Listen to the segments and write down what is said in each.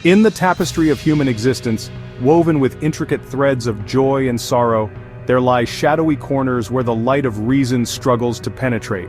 In the tapestry of human existence, woven with intricate threads of joy and sorrow, there lie shadowy corners where the light of reason struggles to penetrate.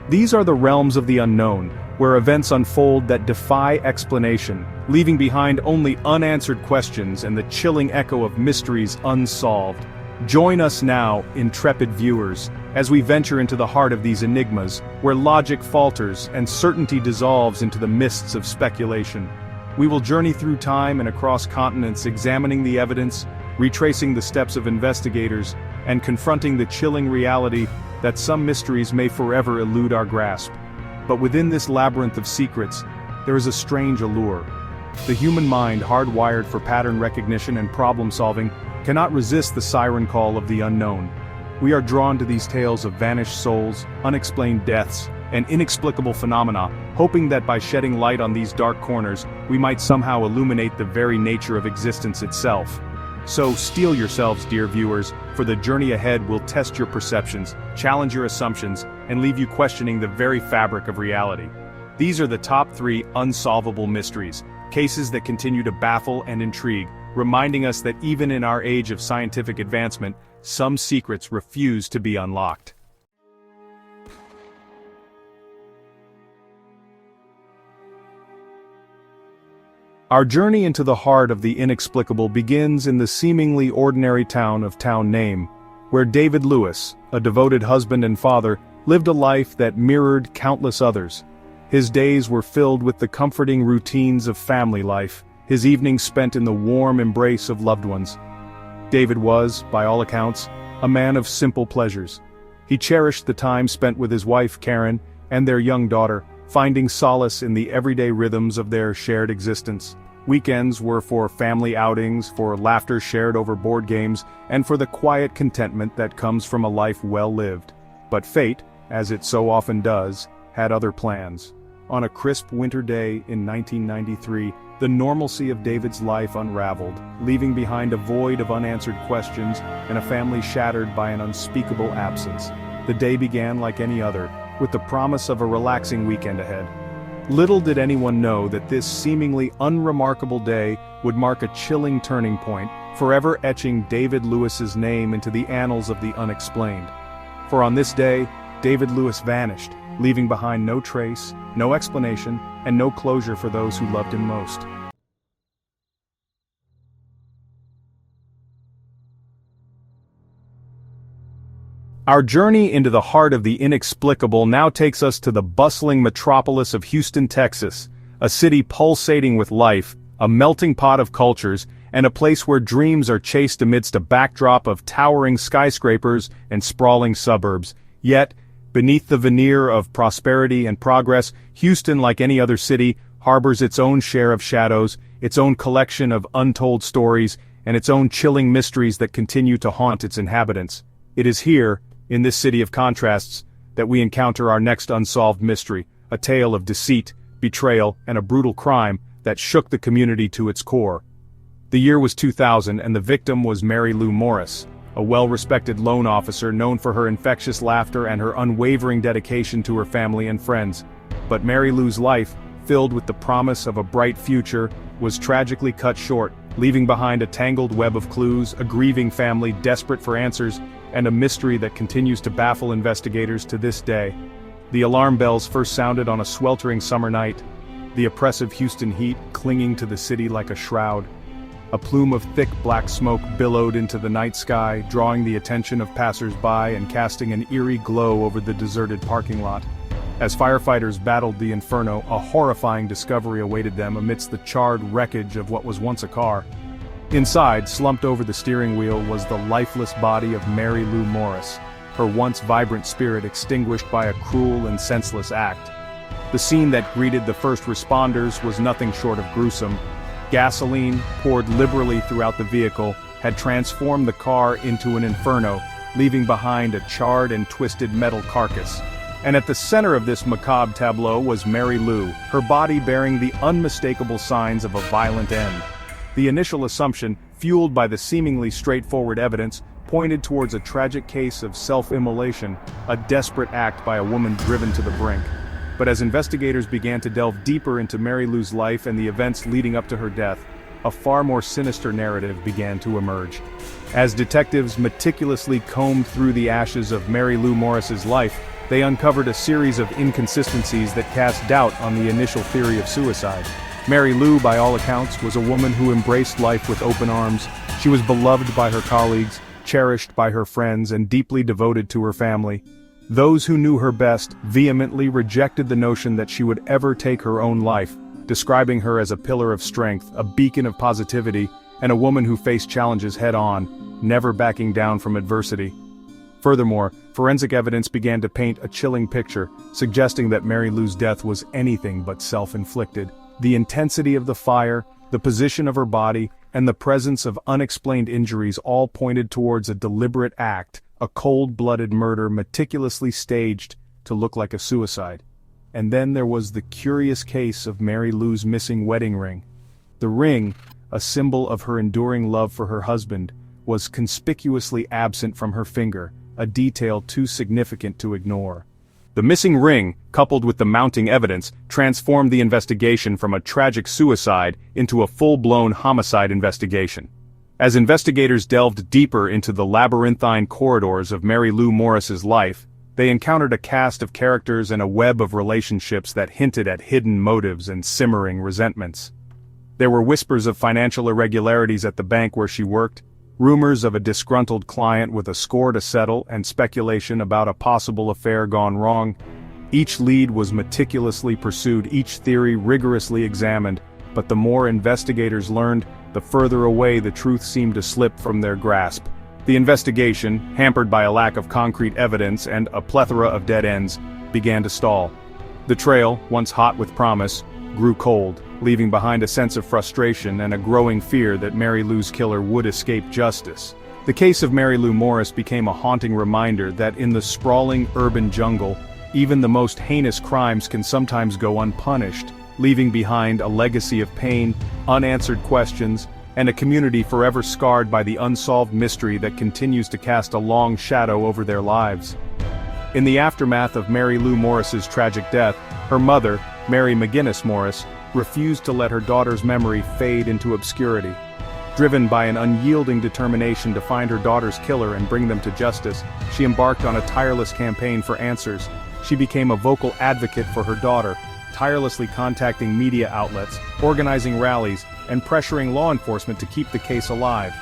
These are the realms of the unknown, where events unfold that defy explanation, leaving behind only unanswered questions and the chilling echo of mysteries unsolved. Join us now, intrepid viewers, as we venture into the heart of these enigmas, where logic falters and certainty dissolves into the mists of speculation. We will journey through time and across continents, examining the evidence, retracing the steps of investigators, and confronting the chilling reality that some mysteries may forever elude our grasp. But within this labyrinth of secrets, there is a strange allure. The human mind, hardwired for pattern recognition and problem-solving, cannot resist the siren call of the unknown. We are drawn to these tales of vanished souls, unexplained deaths, and inexplicable phenomena, hoping that by shedding light on these dark corners, we might somehow illuminate the very nature of existence itself. So steel yourselves, dear viewers, for the journey ahead will test your perceptions, challenge your assumptions, and leave you questioning the very fabric of reality. These are the top 3 unsolvable mysteries, cases that continue to baffle and intrigue, reminding us that even in our age of scientific advancement, some secrets refuse to be unlocked. Our journey into the heart of the inexplicable begins in the seemingly ordinary town of Town Name, where David Lewis, a devoted husband and father, lived a life that mirrored countless others. His days were filled with the comforting routines of family life, his evenings spent in the warm embrace of loved ones. David was, by all accounts, a man of simple pleasures. He cherished the time spent with his wife Karen and their young daughter, finding solace in the everyday rhythms of their shared existence. Weekends were for family outings, for laughter shared over board games, and for the quiet contentment that comes from a life well lived. But fate, as it so often does, had other plans. On a crisp winter day in 1993, the normalcy of David's life unraveled, leaving behind a void of unanswered questions and a family shattered by an unspeakable absence. The day began like any other, with the promise of a relaxing weekend ahead. Little did anyone know that this seemingly unremarkable day would mark a chilling turning point, forever etching David Lewis's name into the annals of the unexplained. For on this day, David Lewis vanished, leaving behind no trace, no explanation, and no closure for those who loved him most. Our journey into the heart of the inexplicable now takes us to the bustling metropolis of Houston, Texas, a city pulsating with life, a melting pot of cultures, and a place where dreams are chased amidst a backdrop of towering skyscrapers and sprawling suburbs. Yet, beneath the veneer of prosperity and progress, Houston, like any other city, harbors its own share of shadows, its own collection of untold stories, and its own chilling mysteries that continue to haunt its inhabitants. It is here, in this city of contrasts, that we encounter our next unsolved mystery, a tale of deceit, betrayal, and a brutal crime that shook the community to its core. The year was 2000 and the victim was Mary Lou Morris, a well-respected loan officer known for her infectious laughter and her unwavering dedication to her family and friends. But Mary Lou's life, filled with the promise of a bright future, was tragically cut short, leaving behind a tangled web of clues, a grieving family desperate for answers, and a mystery that continues to baffle investigators to this day. The alarm bells first sounded on a sweltering summer night, the oppressive Houston heat clinging to the city like a shroud. A plume of thick black smoke billowed into the night sky, drawing the attention of passers-by and casting an eerie glow over the deserted parking lot. As firefighters battled the inferno, a horrifying discovery awaited them amidst the charred wreckage of what was once a car. Inside, slumped over the steering wheel, was the lifeless body of Mary Lou Morris, her once vibrant spirit extinguished by a cruel and senseless act. The scene that greeted the first responders was nothing short of gruesome. Gasoline, poured liberally throughout the vehicle, had transformed the car into an inferno, leaving behind a charred and twisted metal carcass. And at the center of this macabre tableau was Mary Lou, her body bearing the unmistakable signs of a violent end. The initial assumption, fueled by the seemingly straightforward evidence, pointed towards a tragic case of self-immolation, a desperate act by a woman driven to the brink. But as investigators began to delve deeper into Mary Lou's life and the events leading up to her death, a far more sinister narrative began to emerge. As detectives meticulously combed through the ashes of Mary Lou Morris's life, they uncovered a series of inconsistencies that cast doubt on the initial theory of suicide. Mary Lou, by all accounts, was a woman who embraced life with open arms. She was beloved by her colleagues, cherished by her friends, and deeply devoted to her family. Those who knew her best vehemently rejected the notion that she would ever take her own life, describing her as a pillar of strength, a beacon of positivity, and a woman who faced challenges head-on, never backing down from adversity. Furthermore, forensic evidence began to paint a chilling picture, suggesting that Mary Lou's death was anything but self-inflicted. The intensity of the fire, the position of her body, and the presence of unexplained injuries all pointed towards a deliberate act, a cold-blooded murder meticulously staged to look like a suicide. And then there was the curious case of Mary Lou's missing wedding ring. The ring, a symbol of her enduring love for her husband, was conspicuously absent from her finger, a detail too significant to ignore. The missing ring, coupled with the mounting evidence, transformed the investigation from a tragic suicide into a full-blown homicide investigation. As investigators delved deeper into the labyrinthine corridors of Mary Lou Morris's life, they encountered a cast of characters and a web of relationships that hinted at hidden motives and simmering resentments. There were whispers of financial irregularities at the bank where she worked, rumors of a disgruntled client with a score to settle, and speculation about a possible affair gone wrong. Each lead was meticulously pursued, each theory rigorously examined, but the more investigators learned, the further away the truth seemed to slip from their grasp. The investigation, hampered by a lack of concrete evidence and a plethora of dead ends, began to stall. The trail, once hot with promise, grew cold, leaving behind a sense of frustration and a growing fear that Mary Lou's killer would escape justice. The case of Mary Lou Morris became a haunting reminder that in the sprawling urban jungle, even the most heinous crimes can sometimes go unpunished, leaving behind a legacy of pain, unanswered questions, and a community forever scarred by the unsolved mystery that continues to cast a long shadow over their lives. In the aftermath of Mary Lou Morris's tragic death, her mother, Mary McGinnis Morris, refused to let her daughter's memory fade into obscurity. Driven by an unyielding determination to find her daughter's killer and bring them to justice, she embarked on a tireless campaign for answers. She became a vocal advocate for her daughter, tirelessly contacting media outlets, organizing rallies, and pressuring law enforcement to keep the case alive.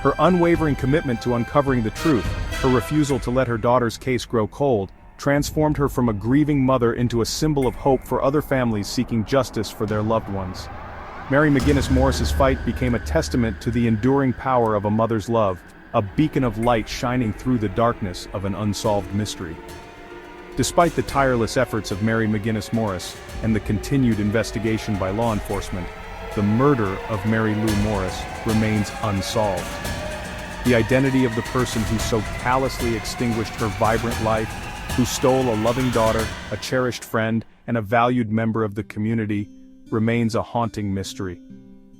Her unwavering commitment to uncovering the truth, her refusal to let her daughter's case grow cold, transformed her from a grieving mother into a symbol of hope for other families seeking justice for their loved ones. Mary McGinnis Morris's fight became a testament to the enduring power of a mother's love, a beacon of light shining through the darkness of an unsolved mystery. Despite the tireless efforts of Mary McGinnis Morris and the continued investigation by law enforcement, the murder of Mary Lou Morris remains unsolved. The identity of the person who so callously extinguished her vibrant life, who stole a loving daughter, a cherished friend, and a valued member of the community, remains a haunting mystery.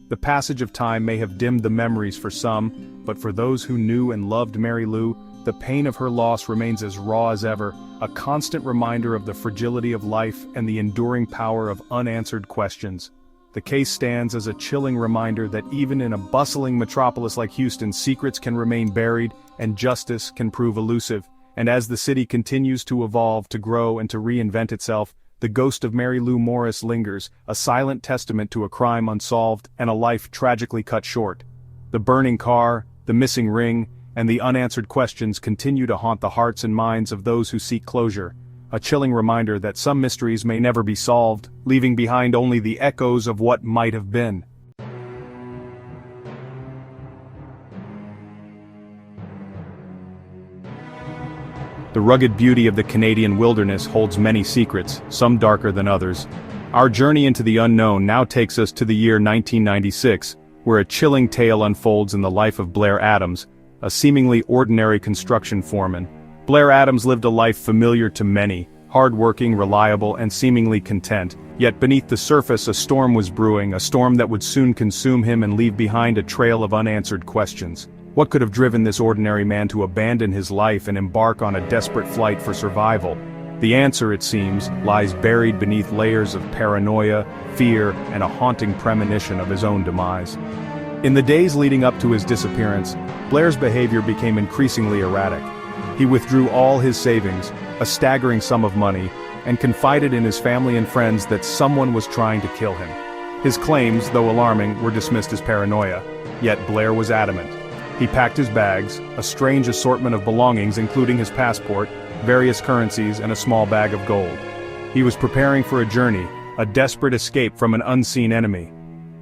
The passage of time may have dimmed the memories for some, but for those who knew and loved Mary Lou, the pain of her loss remains as raw as ever, a constant reminder of the fragility of life and the enduring power of unanswered questions. The case stands as a chilling reminder that even in a bustling metropolis like Houston, secrets can remain buried and justice can prove elusive. And as the city continues to evolve, to grow, and to reinvent itself, the ghost of Mary Lou Morris lingers, a silent testament to a crime unsolved and a life tragically cut short. The burning car, the missing ring, and the unanswered questions continue to haunt the hearts and minds of those who seek closure, a chilling reminder that some mysteries may never be solved, leaving behind only the echoes of what might have been. The rugged beauty of the Canadian wilderness holds many secrets, some darker than others. Our journey into the unknown now takes us to the year 1996, where a chilling tale unfolds in the life of Blair Adams, a seemingly ordinary construction foreman. Blair Adams lived a life familiar to many, hard-working, reliable, and seemingly content. Yet beneath the surface a storm was brewing, a storm that would soon consume him and leave behind a trail of unanswered questions. What could have driven this ordinary man to abandon his life and embark on a desperate flight for survival? The answer, it seems, lies buried beneath layers of paranoia, fear, and a haunting premonition of his own demise. In the days leading up to his disappearance, Blair's behavior became increasingly erratic. He withdrew all his savings, a staggering sum of money, and confided in his family and friends that someone was trying to kill him. His claims, though alarming, were dismissed as paranoia, yet Blair was adamant. He packed his bags, a strange assortment of belongings including his passport, various currencies, and a small bag of gold. He was preparing for a journey, a desperate escape from an unseen enemy.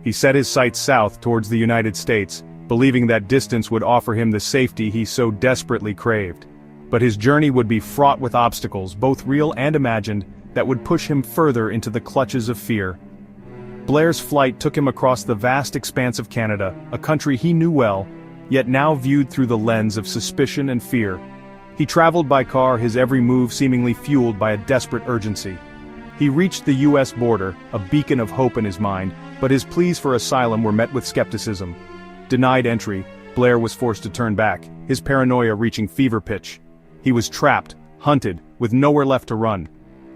He set his sights south towards the United States, believing that distance would offer him the safety he so desperately craved. But his journey would be fraught with obstacles, both real and imagined, that would push him further into the clutches of fear. Blair's flight took him across the vast expanse of Canada, a country he knew well, yet now viewed through the lens of suspicion and fear. He traveled by car, his every move seemingly fueled by a desperate urgency. He reached the U.S. border, a beacon of hope in his mind, but his pleas for asylum were met with skepticism. Denied entry, Blair was forced to turn back, his paranoia reaching fever pitch. He was trapped, hunted, with nowhere left to run.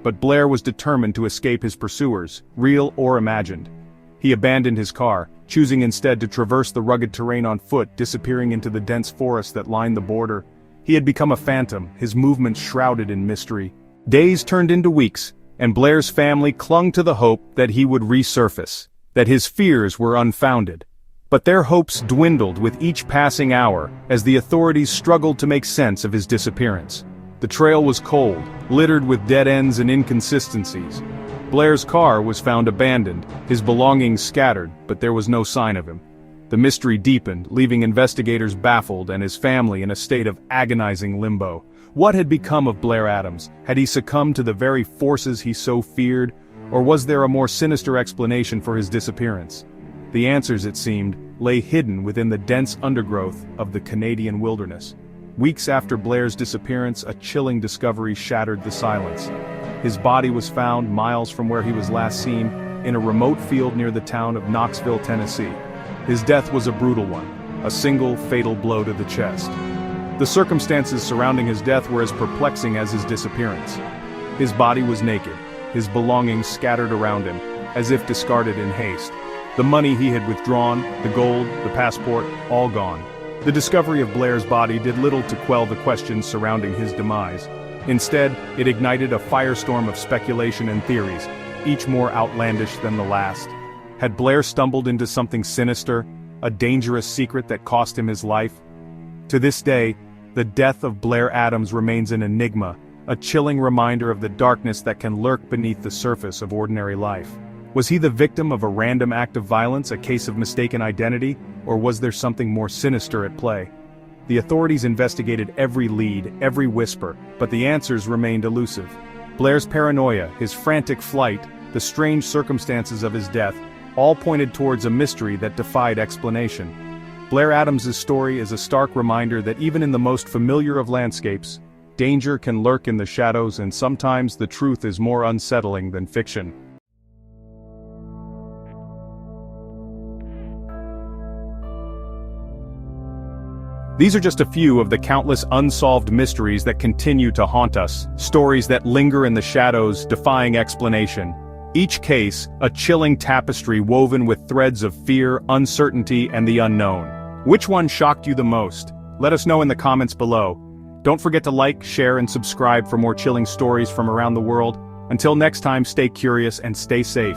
But Blair was determined to escape his pursuers, real or imagined. He abandoned his car, choosing instead to traverse the rugged terrain on foot, disappearing into the dense forest that lined the border. He had become a phantom, his movements shrouded in mystery. Days turned into weeks, and Blair's family clung to the hope that he would resurface, that his fears were unfounded. But their hopes dwindled with each passing hour as the authorities struggled to make sense of his disappearance. The trail was cold, littered with dead ends and inconsistencies. Blair's car was found abandoned, his belongings scattered, but there was no sign of him. The mystery deepened, leaving investigators baffled and his family in a state of agonizing limbo. What had become of Blair Adams? Had he succumbed to the very forces he so feared? Or was there a more sinister explanation for his disappearance? The answers, it seemed, lay hidden within the dense undergrowth of the Canadian wilderness. Weeks after Blair's disappearance, a chilling discovery shattered the silence. His body was found miles from where he was last seen, in a remote field near the town of Knoxville, Tennessee. His death was a brutal one, a single fatal blow to the chest. The circumstances surrounding his death were as perplexing as his disappearance. His body was naked, his belongings scattered around him, as if discarded in haste. The money he had withdrawn, the gold, the passport, all gone. The discovery of Blair's body did little to quell the questions surrounding his demise. Instead, it ignited a firestorm of speculation and theories, each more outlandish than the last. Had Blair stumbled into something sinister, a dangerous secret that cost him his life? To this day, the death of Blair Adams remains an enigma, a chilling reminder of the darkness that can lurk beneath the surface of ordinary life. Was he the victim of a random act of violence, a case of mistaken identity, or was there something more sinister at play? The authorities investigated every lead, every whisper, but the answers remained elusive. Blair's paranoia, his frantic flight, the strange circumstances of his death, all pointed towards a mystery that defied explanation. Blair Adams's story is a stark reminder that even in the most familiar of landscapes, danger can lurk in the shadows, and sometimes the truth is more unsettling than fiction. These are just a few of the countless unsolved mysteries that continue to haunt us, stories that linger in the shadows, defying explanation. Each case, a chilling tapestry woven with threads of fear, uncertainty, and the unknown. Which one shocked you the most? Let us know in the comments below. Don't forget to like, share, and subscribe for more chilling stories from around the world. Until next time, stay curious and stay safe.